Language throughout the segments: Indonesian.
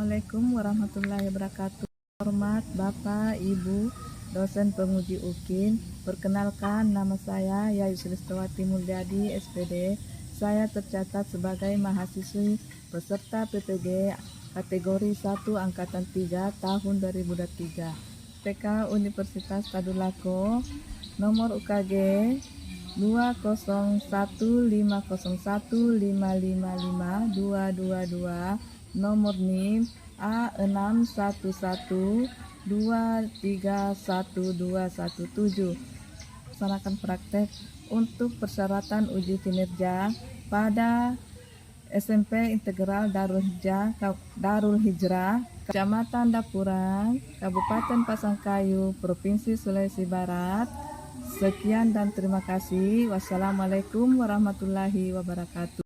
Assalamualaikum warahmatullahi wabarakatuh. Hormat Bapak, Ibu, dosen penguji UKIN. Perkenalkan, nama saya Yayu Sulistawati Mulyadi, SPD. Saya tercatat sebagai mahasiswi peserta PPG kategori 1 Angkatan 3 tahun 2023. PK Universitas Tadulako, nomor UKG 2015015555222, nomor NIM A6112312117. Laksanakan praktek untuk persyaratan uji kinerja pada SMP Integral Darul Hijrah, Kecamatan Dapuran, Kabupaten Pasangkayu, Provinsi Sulawesi Barat. Sekian dan terima kasih. Wassalamualaikum warahmatullahi wabarakatuh.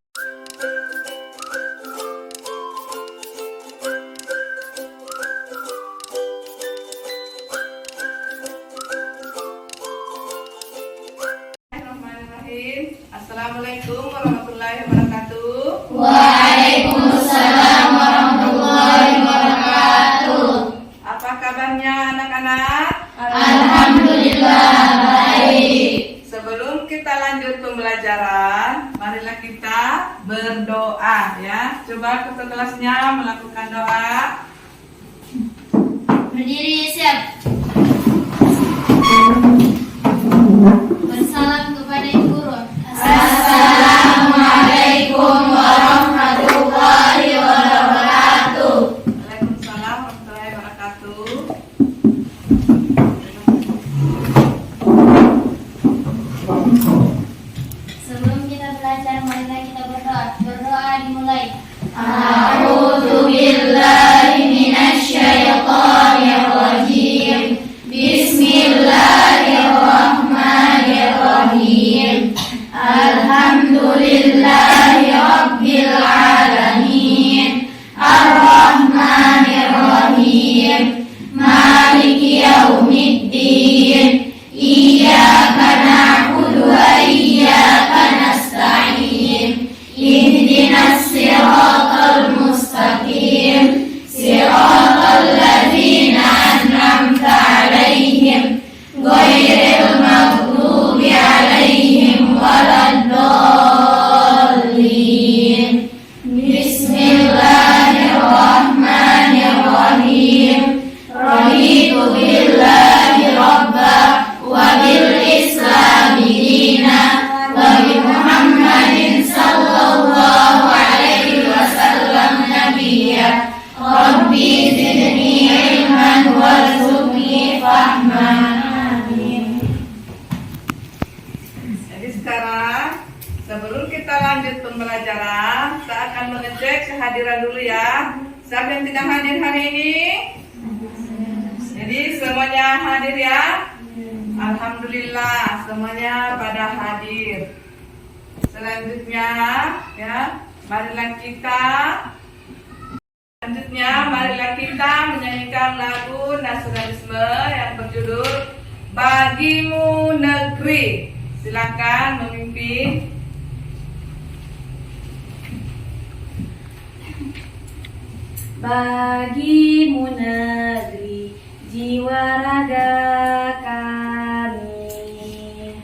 Assalamualaikum warahmatullahi wabarakatuh. Waalaikumsalam warahmatullahi wabarakatuh. Apa kabarnya anak-anak? Alhamdulillah baik. Sebelum kita lanjut pembelajaran, marilah kita berdoa ya. Coba ketua kelasnya melakukan doa. Berdiri siap. Bersalam kepada Ibu Guru. Assalamualaikum warahmatullahi wabarakatuh. Waalaikumsalam warahmatullahi wabarakatuh. Sebelum kita belajar, marilah kita berdoa. Berdoa dimulai. A'udzu billahi minasyaitonir rajim. Bismillahirrahmanirrahim. Alhamdulillahi rabbil alamin. Ar-Rahmanir-Rahim. Maliki yaumiddin. Iyyaka na'budu wa iyyaka nasta'in. Ihdinas siratal mustaqim. Siratal ladzina an'amta 'alaihim ghairil maghdubi 'alaihim waladdallin. Bismillahirrahmanirrahim. Raditu billahi rabba wa bil islami dina wa bi Muhammadin sallallahu alaihi wasallam nabiyya. Rabbi zidni ilman warzuqni fahman. Amin. Jadi sekarang sebelum kita lanjut pembelajaran, saya akan mengecek kehadiran dulu ya. Siapa yang tidak hadir hari ini? Jadi semuanya hadir ya. Alhamdulillah semuanya pada hadir. Selanjutnya ya, marilah kita menyanyikan lagu nasionalisme yang berjudul Bagimu Negeri. Silakan memimpin. Bagimu negeri, jiwa raga kami.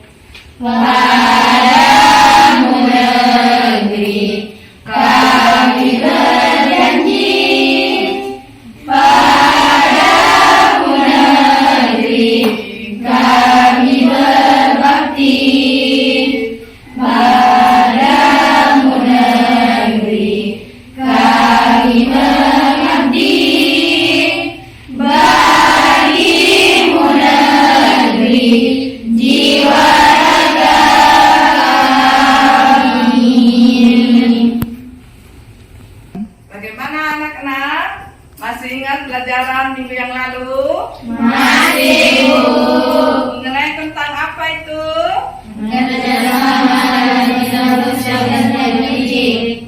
Padamu negeri, kami berjanji. Padamu negeri, kami berbakti. Padamu negeri, kami mengabdi. Bagimu negeri, jiwa raga kami. Bagaimana anak-anak? Masih ingat pelajaran minggu yang lalu? Masih, Bu. Mengenai tentang apa itu? Kerjasama dalam sosial dan teknologi.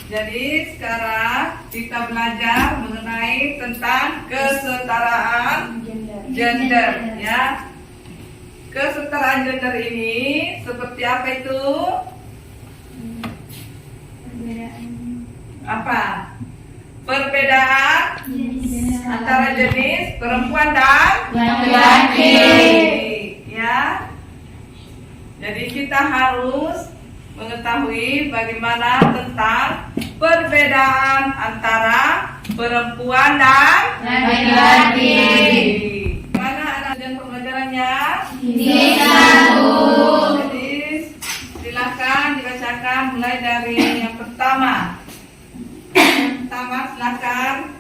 Jadi sekarang kita belajar mengenai tentang kesetaraan gender ya. Kesetaraan gender ini seperti apa itu? Apa? perbedaan antara jenis perempuan dan laki-laki. Ya. Jadi kita harus mengetahui bagaimana tentang perbedaan antara perempuan dan Laki-laki. Mana anak dan pembelajarannya? Bisa, Bu. Jadi silakan dibacakan mulai dari yang pertama. Yang pertama silakan.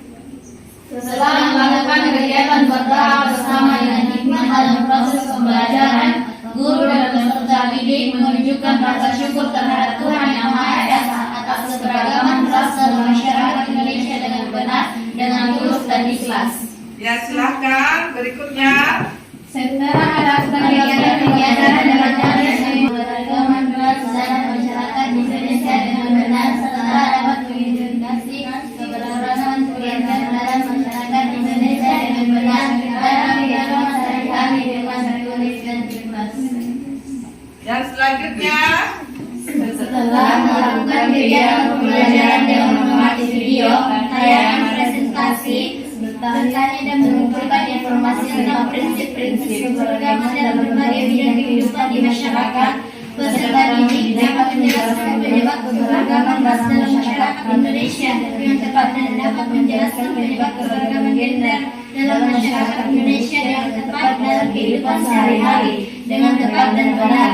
Setelah melakukan kegiatan berdoa bersama dengan hikmat dalam proses pembelajaran, guru dan peserta didik menunjukkan rasa syukur terhadap Tuhan Yang Maha Esa atas keberagaman ras dalam masyarakat Indonesia dengan benar, dengan tulus dan ikhlas. Ya silakan berikutnya. Setelah melakukan kegiatan dalam proses keberagaman ras dalam masyarakat Indonesia dengan benar, serta dapat mengidentifikasi keberagaman kegiatan dalam masyarakat Indonesia dengan benar dalam kehidupan sehari-hari dengan tulus dan ikhlas. Yang selanjutnya. Setelah melakukan kegiatan pembelajaran dengan mengamati video, tayangan presentasi, bertanya dan mengumpulkan informasi tentang prinsip-prinsip keberagaman dalam berbagai bidang kehidupan di masyarakat, peserta didik dapat menjelaskan penyebab keberagaman ras dalam masyarakat Indonesia dengan tepat dan dapat menjelaskan penyebab keberagaman gender dalam masyarakat Indonesia dengan tepat dalam kehidupan sehari-hari dengan tepat dan benar.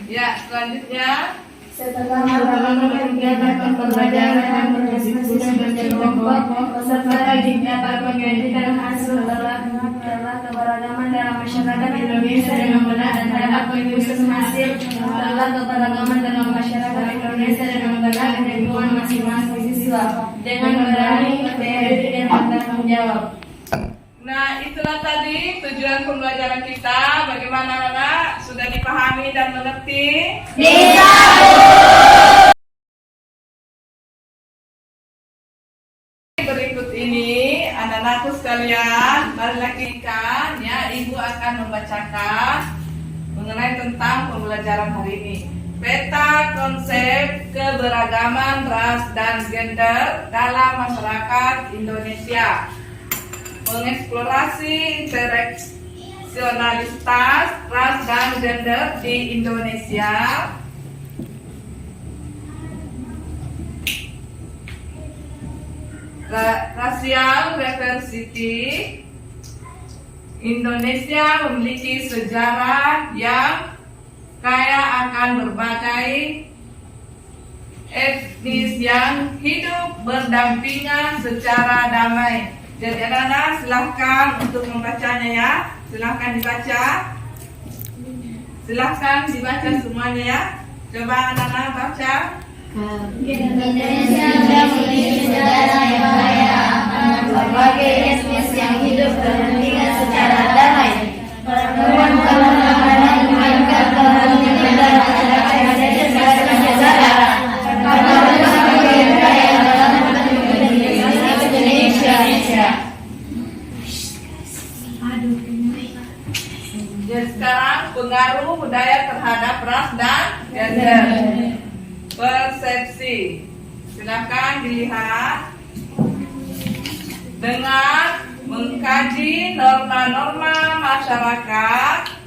Ya selanjutnya. Setelah melakukan kegiatan pembelajaran dan berdiskusi dan berkelompok, peserta didik dapat menggantikan hasil telah keberagaman dalam masyarakat Indonesia dengan benar dan dapat menyusun hasil telah keberagaman dalam masyarakat Indonesia dengan benar dan lingkungan masing-masing siswa dengan berani, berpede dan bertanggung jawab. Nah, itulah tadi tujuan pembelajaran kita. Bagaimana anak? Sudah dipahami dan mengerti? Bisa. Berikut ini anak-anakku sekalian, marilah kita ya, Ibu akan membacakan mengenai tentang pembelajaran hari ini. Peta konsep keberagaman ras dan gender dalam masyarakat Indonesia. Mengeksplorasi interaksionalitas ras dan gender di Indonesia. Racial diversity. Indonesia memiliki sejarah yang kaya akan berbagai etnis yang hidup berdampingan secara damai. Jadi anak-anak silahkan untuk membacanya ya. Silahkan dibaca. Silahkan dibaca semuanya ya. Coba anak-anak baca. Indonesia memiliki sejarah yang kaya akan berbagai etnis yang hidup berdampingan secara damai. Pertemuan keberagaman memainkan peran penting dalam masyarakat Indonesia sebagai sejarah. Karena berbagai budaya dalam Indonesia. Jadi sekarang pengaruh budaya terhadap ras dan gender. Persepsi. Silakan dilihat dengan mengkaji norma-norma masyarakat.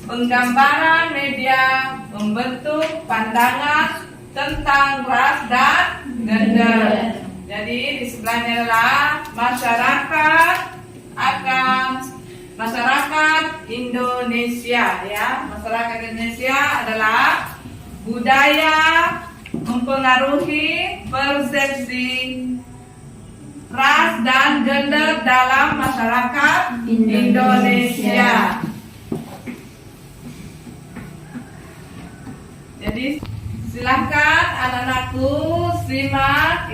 Penggambaran media membentuk pandangan tentang ras dan gender. Jadi di sebelahnya adalah masyarakat Indonesia ya. Masyarakat Indonesia adalah budaya mempengaruhi persepsi ras dan gender dalam masyarakat Indonesia. Jadi silahkan anak-anakku simak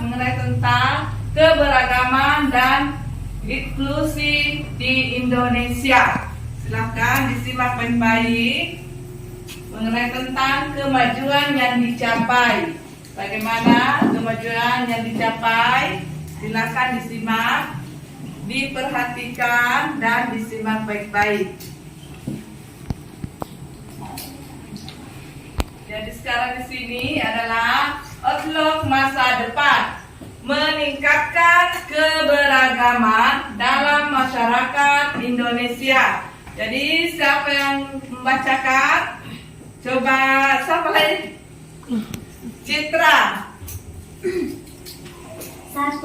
mengenai tentang keberagaman dan inklusi di Indonesia. Silahkan disimak baik-baik mengenai tentang kemajuan yang dicapai. Bagaimana kemajuan yang dicapai? Silahkan disimak, diperhatikan dan disimak baik-baik. Jadi sekarang di sini adalah outlook masa depan, meningkatkan keberagaman dalam masyarakat Indonesia. Jadi siapa yang membacakan? Coba siapa lagi? Citra. 1.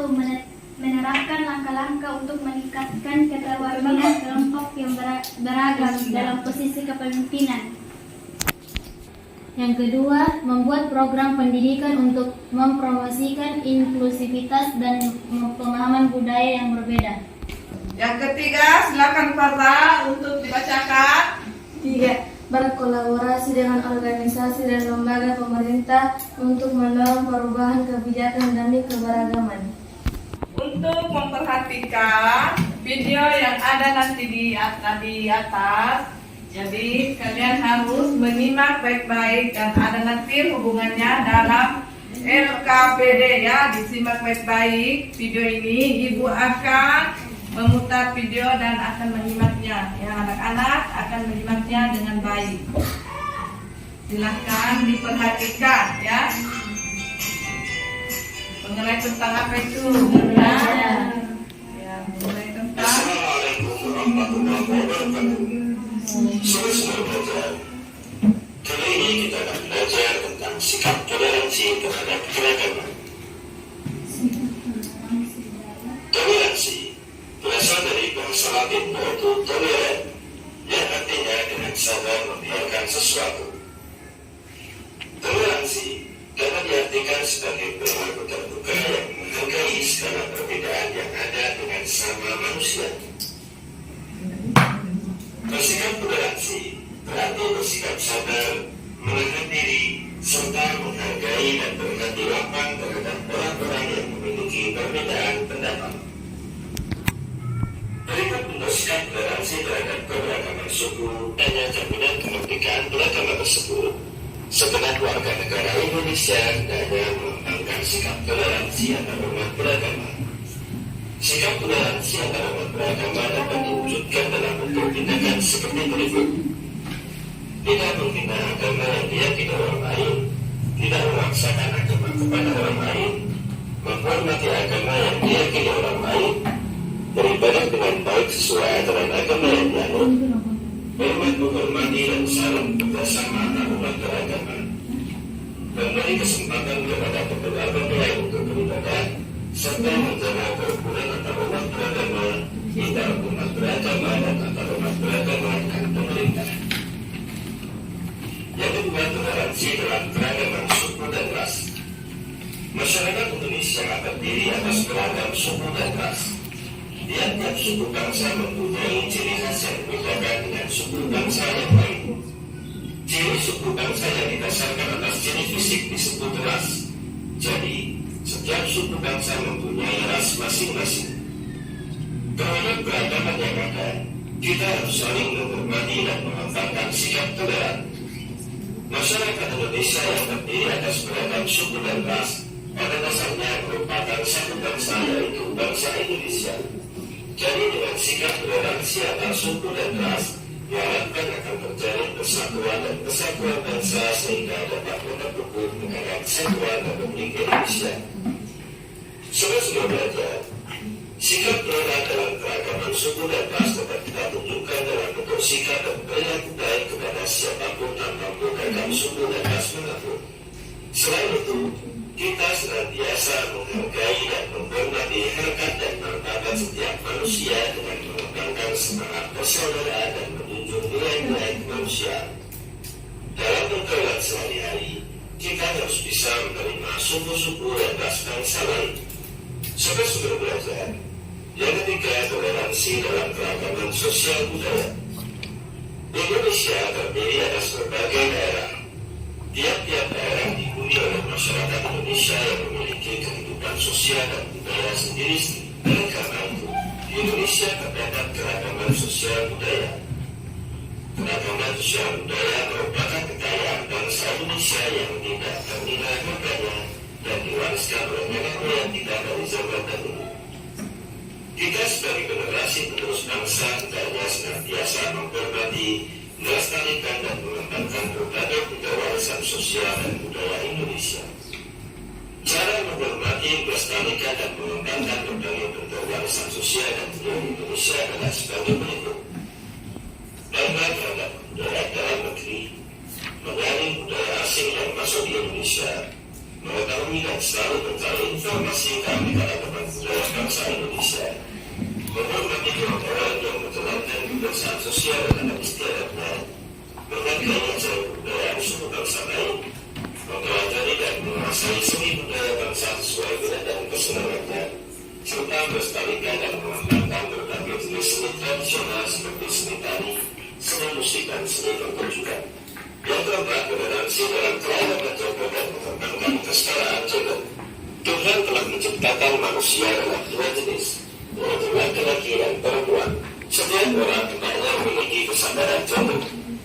Menerapkan langkah-langkah untuk meningkatkan keterwakilan kelompok yang beragam dalam posisi kepemimpinan. Yang kedua, membuat program pendidikan untuk mempromosikan inklusivitas dan pemahaman budaya yang berbeda. Yang ketiga, silakan Farza untuk dibacakan. 3. Berkolaborasi dengan organisasi dan lembaga pemerintah untuk mendorong perubahan kebijakan demi keberagaman. Untuk memperhatikan video yang ada nanti di atas, jadi kalian harus menyimak baik-baik dan ada nanti hubungannya dalam LKPD ya, disimak baik-baik video ini. Ibu akan memutar video dan akan menyimaknya ya, anak-anak akan menyimaknya dengan baik. Silahkan diperhatikan ya. Mengenai tentang apa itu? Ya, mengenai tentang kali ini kita akan belajar tentang sikap toleransi terhadap keragaman. Toleransi berasal dari bahasa Latin yaitu toleran, yang artinya dengan sabar membiarkan sesuatu. Toleransi dapat diartikan sebagai perilaku terbuka yang menghargai segala perbedaan yang ada dengan sama manusia. Bersikap toleransi berarti bersikap sabar, menahan diri, serta menghargai dan berhati lapang terhadap orang-orang yang memiliki perbedaan pendapat. Berikut bersikap toleransi terhadap keberagaman suku hanya cerminan kemerdekaan beragama tersebut. Segenap warga negara Indonesia hendaknya mengembangkan sikap toleransi antarumat beragama. Sikap toleransi antarumat beragama dapat diwujudkan dalam bentuk tindakan seperti berikut: tidak menghina agama yang diyakini orang lain, tidak memaksakan agama kepada orang lain, menghormati agama yang diyakini orang lain, beribadah dengan baik sesuai aturan agama yang dianut, hormat menghormati dan saling bekerjasama antarumat beragama, memberi kesempatan kepada pemeluk lain untuk beribadah, serta menjaga kerukunan antarumat beragama, tidak umat beragama dan antarumat beragama dan pemerintah. Yang kedua, toleransi dalam keragaman suku dan ras. Masyarakat Indonesia terdiri atas beragam suku dan ras. Tiap-tiap suku bangsa mempunyai ciri khas yang berbeda dengan suku bangsa yang lain. Ciri suku bangsa yang didasarkan atas ciri fisik disebut ras. Jadi, setiap suku bangsa mempunyai ras masing-masing. Terhadap keragaman yang ada, kita harus saling menghormati dan mengembangkan sikap toleran. Masyarakat Indonesia yang terdiri atas beragam suku dan ras pada dasarnya merupakan satu bangsa, yaitu bangsa Indonesia. Jadi dengan sikap toleransi antar suku dan ras, diharapkan akan terjalin persatuan dan kesatuan bangsa sehingga dapat mendukung negara kesatuan Republik Indonesia. Saudara-saudara belajar, sikap toleran dalam keragaman suku dan ras dapat kita tunjukkan dalam bentuk sikap dan perilaku baik kepada siapapun tanpa beragam suku dan ras manapun. Selain itu, kita senantiasa menghargai dan menghormati harkat dan martabat setiap manusia dengan mengembangkan semangat persaudaraan dan menunjukkan nilai-nilai kemanusiaan. Dalam berkegiatan sehari-hari, kita harus bisa menerima suku-suku dan ras bangsa lain. Saudara-saudara belajar, yang ketiga, toleransi dalam keragaman sosial budaya. Indonesia terdiri atas berbagai daerah. Tiap-tiap daerah dihuni oleh masyarakat Indonesia yang memiliki kehidupan sosial dan budaya sendiri-sendiri. Oleh karena itu, di Indonesia terdapat keragaman sosial budaya. Keragaman sosial budaya merupakan kekayaan bangsa Indonesia yang tidak ternilai harganya dan diwariskan oleh nenek moyang kita dari zaman dahulu. Kita sebagai generasi penerus bangsa hendaknya senantiasa menghormati, melestarikan dan mengembangkan berbagai budaya warisan sosial dan budaya Indonesia. Cara menghormati, melestarikan dan mengembangkan berbagai bentuk warisan sosial dan budaya Indonesia adalah sebagai berikut. Bangga terhadap budaya dalam negeri, menyaring budaya asing yang masuk di Indonesia, mengetahui dan selalu mencari informasi keanekaragaman budaya bangsa Indonesia, menghormati kawan-kawan yang menjalankan kebiasaan sosial dan adat istiadatnya, menghargai ajaran kebudayaan suku bangsa lain, mempelajari dan menguasai seni budaya bangsa sesuai dengan dan kesenangannya, serta melestarikan dan mengembangkan berbagai jenis seni tradisional seperti seni tari, seni musik dan seni pertunjukan. Yang keempat, toleransi dalam cara menjaga dan mengembangkan kesetaraan gender. Tuhan telah menciptakan manusia dalam dua jenis, yaitu laki-laki dan perempuan. Setiap orang hendaknya memiliki kesadaran gender,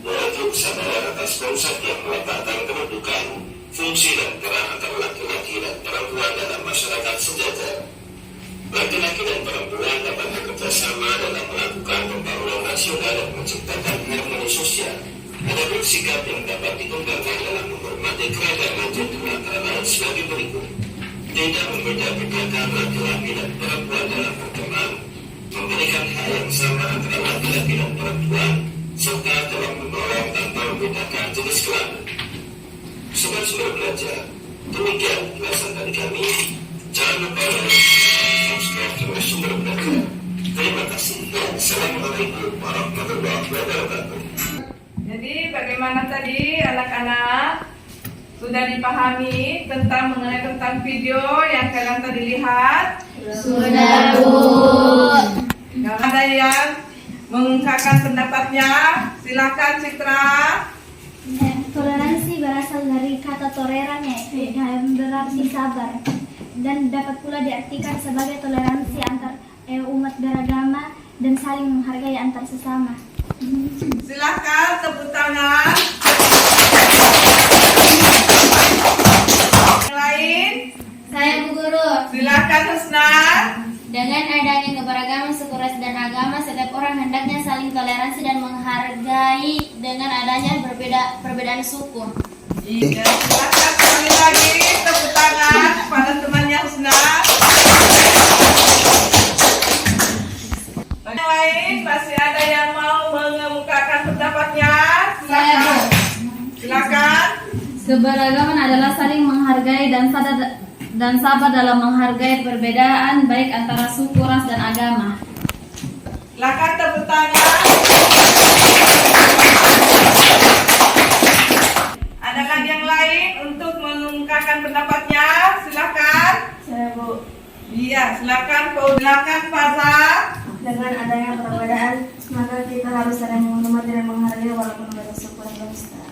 yaitu kesadaran atas konsep yang meletakkan kedudukan, fungsi dan peran antara laki-laki dan perempuan dalam masyarakat sejajar. Laki-laki dan perempuan dapat bekerja sama dalam melakukan pembangunan nasional dan menciptakan harmoni sosial. Ada bersikap yang dapat dikembangkan dalam menghormati keragaman gender antara lain sebagai berikut: tidak membeda-bedakan laki-laki dan perempuan dalam berteman, memberikan hak yang sama antara laki-laki dan perempuan, serta dalam menolong tanpa membedakan jenis kelamin. Sobat-sobat belajar, demikian ulasan dari kami. Jangan lupa like, subscribe channel Sumber Belajar. Terima kasih. Assalamualaikum warahmatullahi wabarakatuh. Jadi bagaimana tadi anak-anak sudah dipahami tentang video yang kalian tadi lihat? Sudah, Bu. Kalau ada yang mengungkapkan pendapatnya, silakan Citra. Toleransi berasal dari kata toleran, yaitu yang berarti sabar, dan dapat pula diartikan sebagai toleransi antar umat beragama dan saling menghargai antar sesama. Silakan tepuk tangan. Yang lain, Saya Bu Guru. silakan Husna. Dengan adanya keberagaman suku ras dan agama, setiap orang hendaknya saling toleransi dan menghargai dengan adanya perbedaan suku. Iya, silakan sekali lagi tepuk tangan pada temannya Husna. Yang lain masih ada yang mau mengemukakan pendapatnya? Silakan. Silakan. Keberagaman adalah saling menghargai dan sabar dalam menghargai perbedaan baik antara suku, ras, dan agama. Silakan tepuk tangan. Ada lagi yang lain untuk mengungkapkan pendapatnya? Silakan. Saya Bu, Iya, silakan. Silakan Faza. dengan adanya perbedaan, maka kita harus saling menghormati dan menghargai walaupun berbeda suku dan bangsa.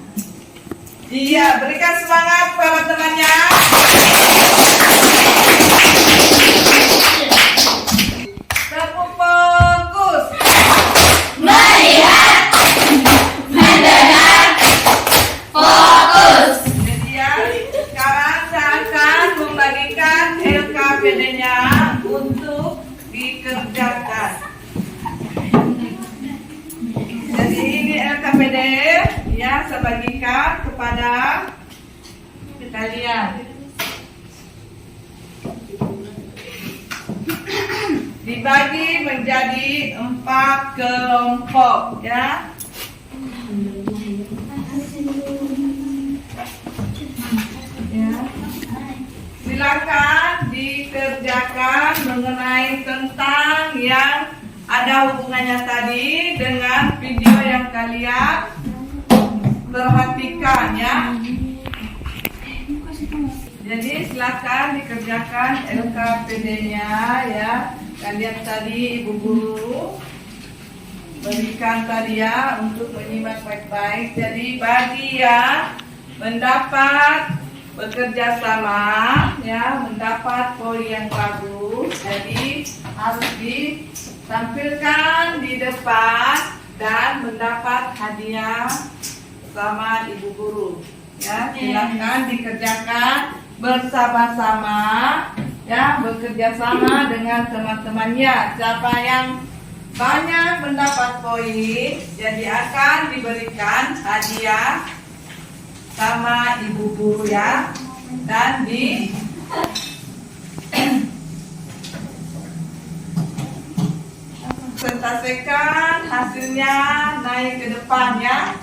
Iya, berikan semangat para temannya. Tepuk fokus. Melihat, mendengar, fokus. Jadi ya, sekarang saya akan membagikan LKPD-nya untuk dikerjakan. Jadi ini LKPD ya, saya bagikan kepada kalian. Dibagi menjadi 4 kelompok ya. Ya. Silakan dikerjakan mengenai tentang yang ada hubungannya tadi dengan video yang kalian perhatikan ya. Jadi silakan dikerjakan LKPD-nya ya. Kalian tadi Ibu Guru berikan tadi ya untuk menyimak baik-baik. Jadi bagi yang mendapat bekerja sama ya, mendapat poin yang bagus, jadi harus ditampilkan di depan dan mendapat hadiah sama Ibu Guru ya. Silakan dikerjakan bersama-sama ya, bekerja sama dengan teman-temannya. Siapa yang banyak mendapat poin, jadi akan diberikan hadiah sama Ibu Guru ya, dan Presentasikan hasilnya naik ke depan ya.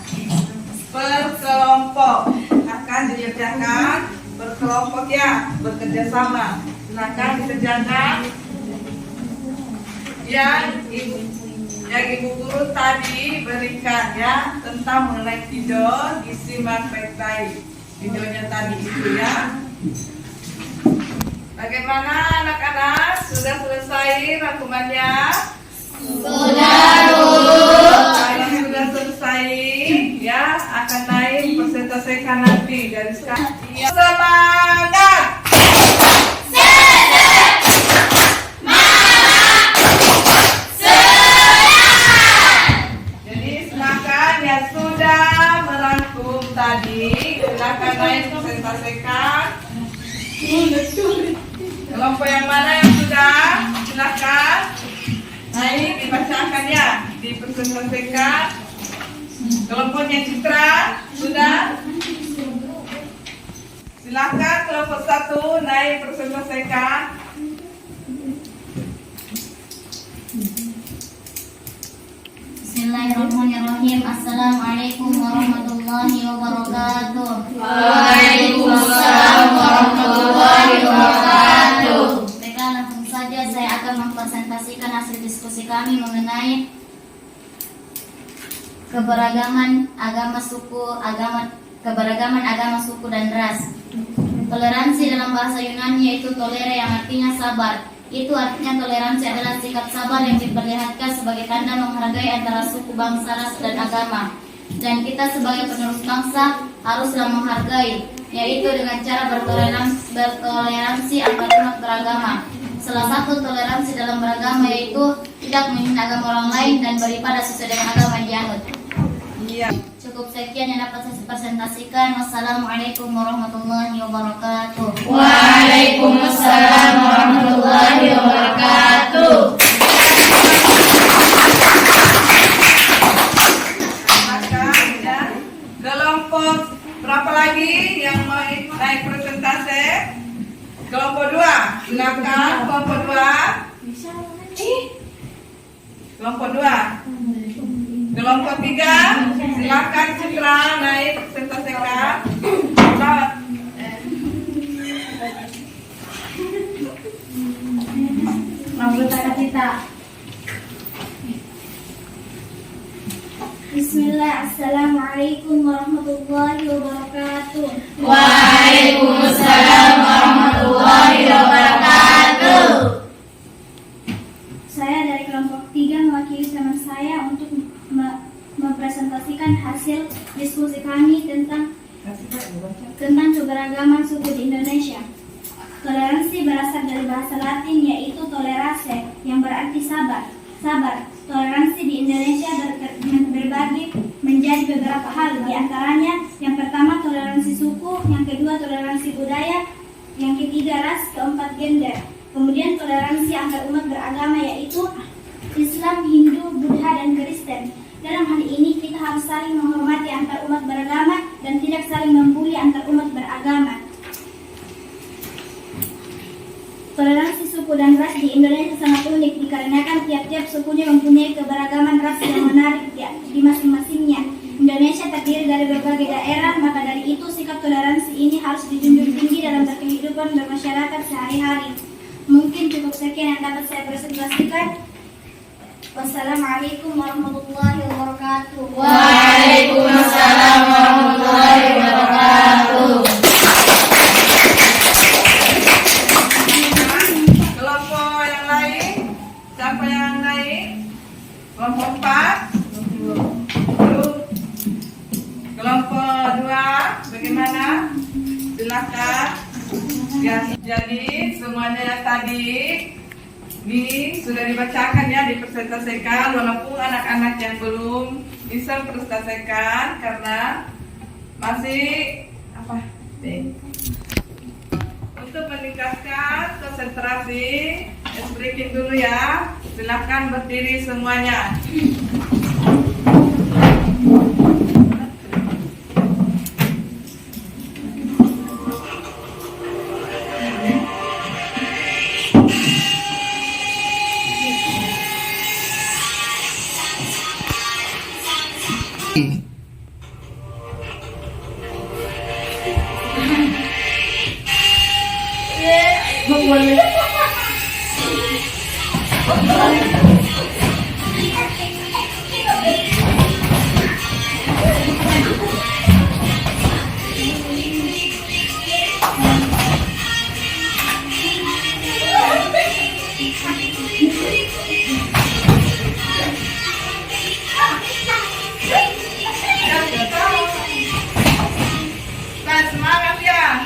Per kelompok akan dikerjakan berkelompok ya, bekerja sama. Silakan dikerjakan yang ibu guru tadi berikan ya tentang mengenai video, disimak baik-baik videonya tadi itu ya. Bagaimana anak-anak, sudah selesai rangkumannya? Sudah, Bu. Kalau sudah selesai ya akan naik presentasikan nanti dari sekarang. Semangat! Jadi silakan yang sudah merangkum tadi silakan naik presentasikan. Kelompok yang mana yang sudah silakan naik dibacakan ya, dipresentasikan. Kelompoknya Citra sudah. Silakan kelompok 1 naik presentasikan. Bismillahirrahmanirrahim. Assalamualaikum warahmatullahi wabarakatuh. Waalaikumsalam warahmatullahi wabarakatuh. Baiklah, langsung saja saya akan mempresentasikan hasil diskusi kami mengenai keberagaman agama suku dan ras. Toleransi dalam bahasa Yunani yaitu tolere yang artinya sabar. Itu artinya toleransi adalah sikap sabar yang diperlihatkan sebagai tanda menghargai antara suku, bangsa, ras, dan agama. Dan kita sebagai penerus bangsa haruslah menghargai, yaitu dengan cara bertoleransi antar umat beragama. Salah satu toleransi dalam beragama yaitu tidak menghina agama orang lain dan beribadah sesuai dengan agama yang dianut. Iya. Cukup sekian yang dapat saya presentasikan. Wassalamualaikum warahmatullahi wabarakatuh. Waalaikumsalam warahmatullahi wabarakatuh. Maka ya, kelompok berapa lagi yang mau naik presentasi? Kelompok 2, silakan kelompok 2. Kelompok 2. Kelompok 3, silakan Citra naik presentasikan. Bismillah, Assalamualaikum warahmatullahi wabarakatuh. Waalaikumsalam warahmatullahi wabarakatuh. Saya dari kelompok 3 mewakili teman saya untuk mempresentasikan hasil diskusi kami tentang keberagaman suku di Indonesia. Toleransi berasal dari bahasa Latin yaitu tolerase yang berarti sabar. Toleransi di Indonesia berbagi menjadi beberapa hal, di antaranya yang pertama toleransi suku, yang kedua toleransi budaya, yang ketiga ras, keempat gender. Kemudian toleransi antar umat beragama yaitu Islam, Hindu, Buddha, dan Kristen. Dalam hal ini kita harus saling menghormati antar umat beragama dan tidak saling membuli antar umat beragama. Toleransi suku dan ras di Indonesia sangat unik dikarenakan tiap-tiap sukunya mempunyai keberagaman ras yang menarik di masing-masingnya. Indonesia terdiri dari berbagai daerah, maka dari itu sikap toleransi ini harus dijunjung tinggi dalam berkehidupan bermasyarakat sehari-hari. Mungkin cukup sekian yang dapat saya presentasikan. Wassalamualaikum warahmatullahi wabarakatuh. Waalaikumsalam warahmatullahi wabarakatuh. Kelompok yang lain, siapa yang naik? Kelompok 4. Kelompok 2, bagaimana? Silakan. Ya, jadi semuanya yang tadi ini sudah dibacakan ya, dipresentasikan, walaupun anak-anak yang belum bisa presentasikan karena masih untuk meningkatkan konsentrasi, breaking dulu ya. Silakan berdiri semuanya. Nah, semangat ya.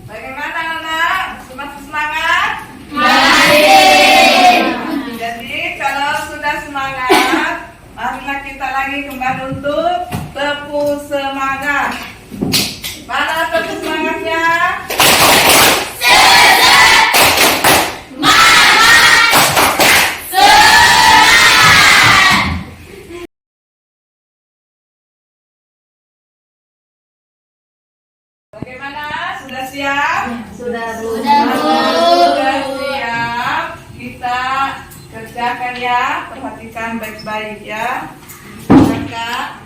Bagaimana anak? Masih semangat? Masih. Jadi kalau sudah semangat, marilah kita lagi kembali untuk tepuk semangat. Mana tepuk semangatnya? Bagaimana? Sudah siap? Sudah, Bu. Sudah siap. Kita kerjakan ya. Perhatikan baik-baik ya. Kakak.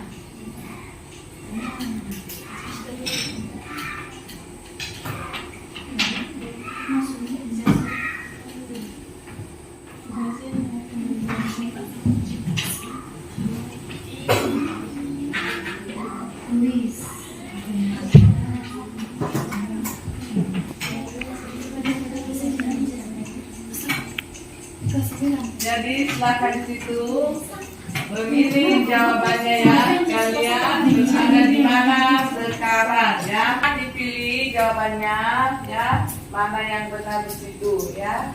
Jadi silakan di situ. Begini jawabannya ya. Kalian ada di mana sekarang ya? Dipilih jawabannya ya. Mana yang benar di situ ya.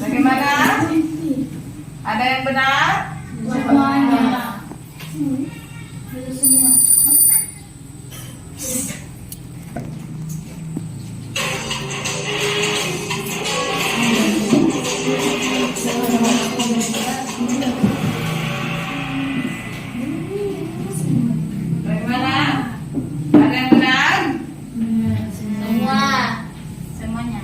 Bagaimana? Ada yang benar? Semuanya. Bagaimana? Ada yang benar? Semua. Semuanya.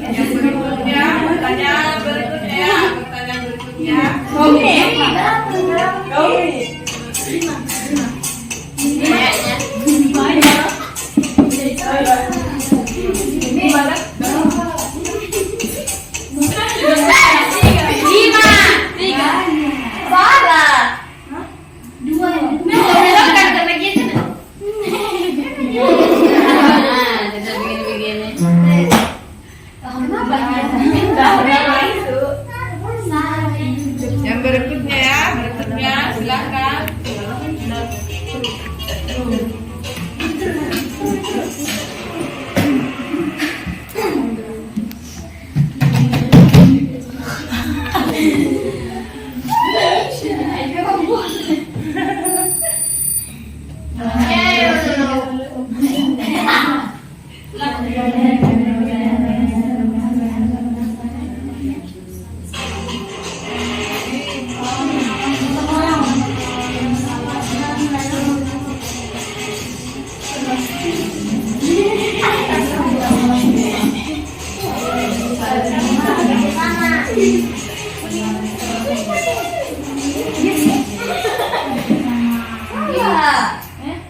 Yang berikutnya, pertanyaan berikutnya, pertanyaan berikutnya.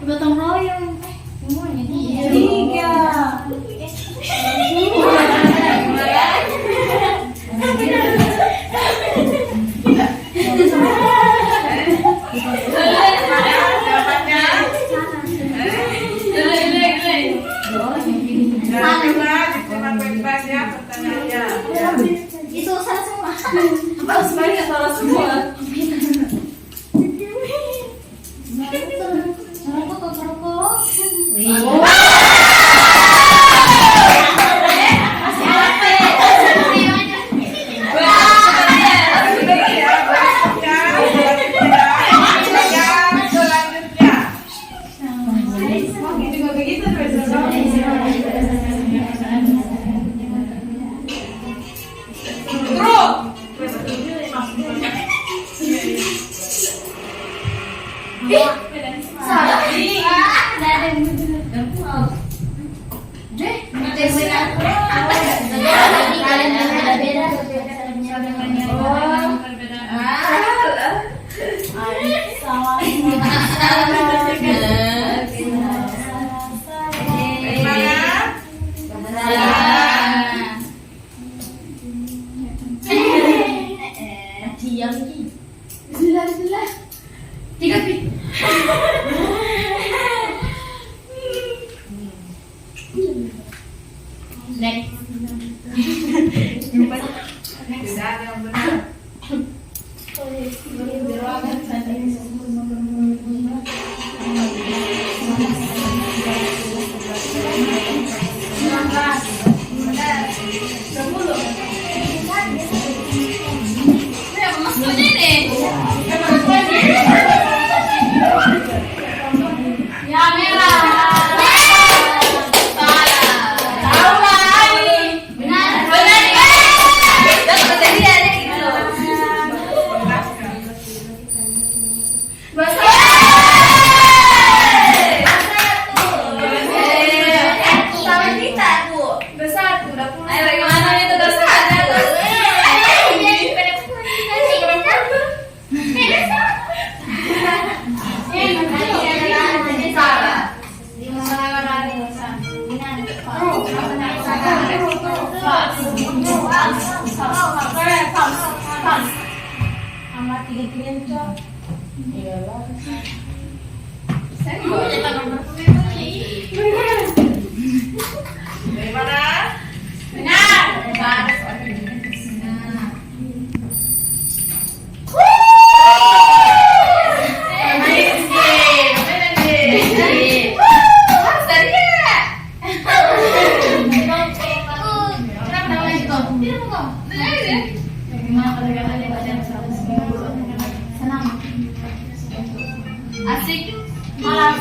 Gotong royong. Itu salah semua. Harus banyak salah semua. Asik, malas.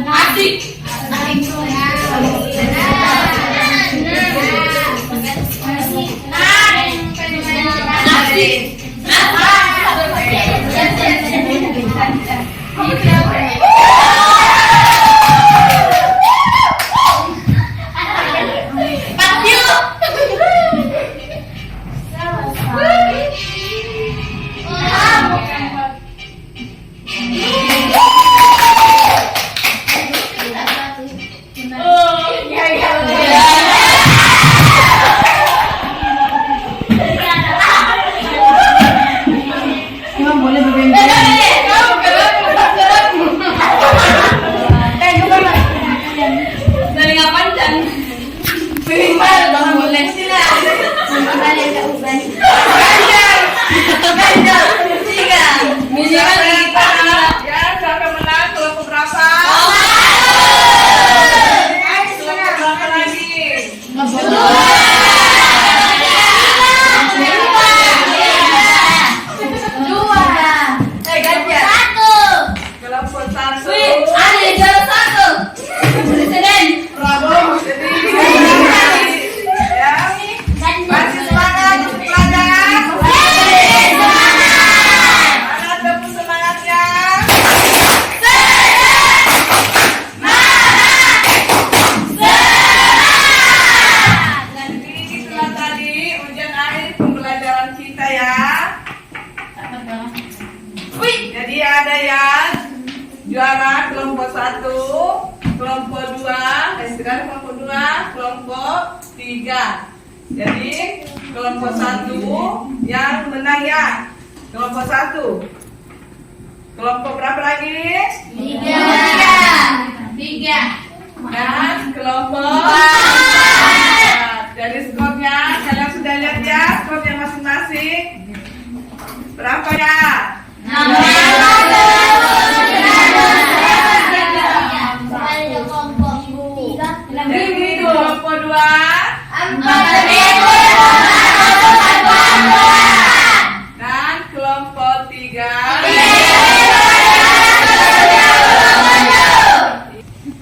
Asik. Boleh berbentuk. kelompok 1, kelompok 2, sekarang kelompok 2, kelompok 3. Jadi kelompok 1 yang menang ya. Kelompok 1. Kelompok berapa lagi? 3. Dan kelompok 4. Jadi skornya kalian sudah lihat ya, skornya masing-masing. Berapa ya? 6. Kelompok 3. Jadi kelompok 2 dan kelompok 3.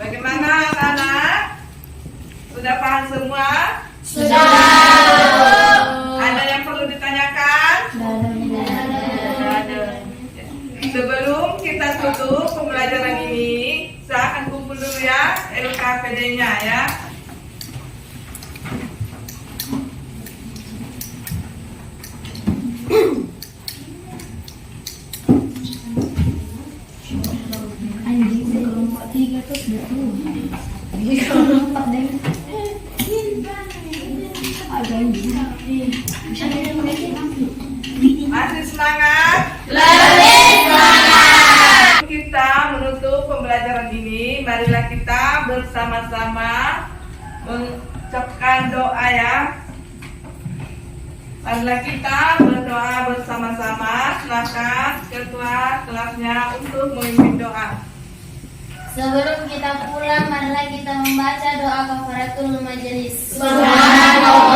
Bagaimana anak-anak? Sudah paham semua? Sudah. Ada yang perlu ditanyakan? Ada. Sebelum kita tutup pembelajaran ini, saya akan kumpul dulu ya LKPD-nya ya. Masih semangat? Lebih semangat. Kita menutup pembelajaran ini, marilah kita bersama-sama mengucapkan doa ya. Marilah kita berdoa bersama-sama. Silakan ketua kelasnya untuk memimpin doa. Sebelum kita pulang, marilah kita membaca doa kafaratul majelis. Subhanallah.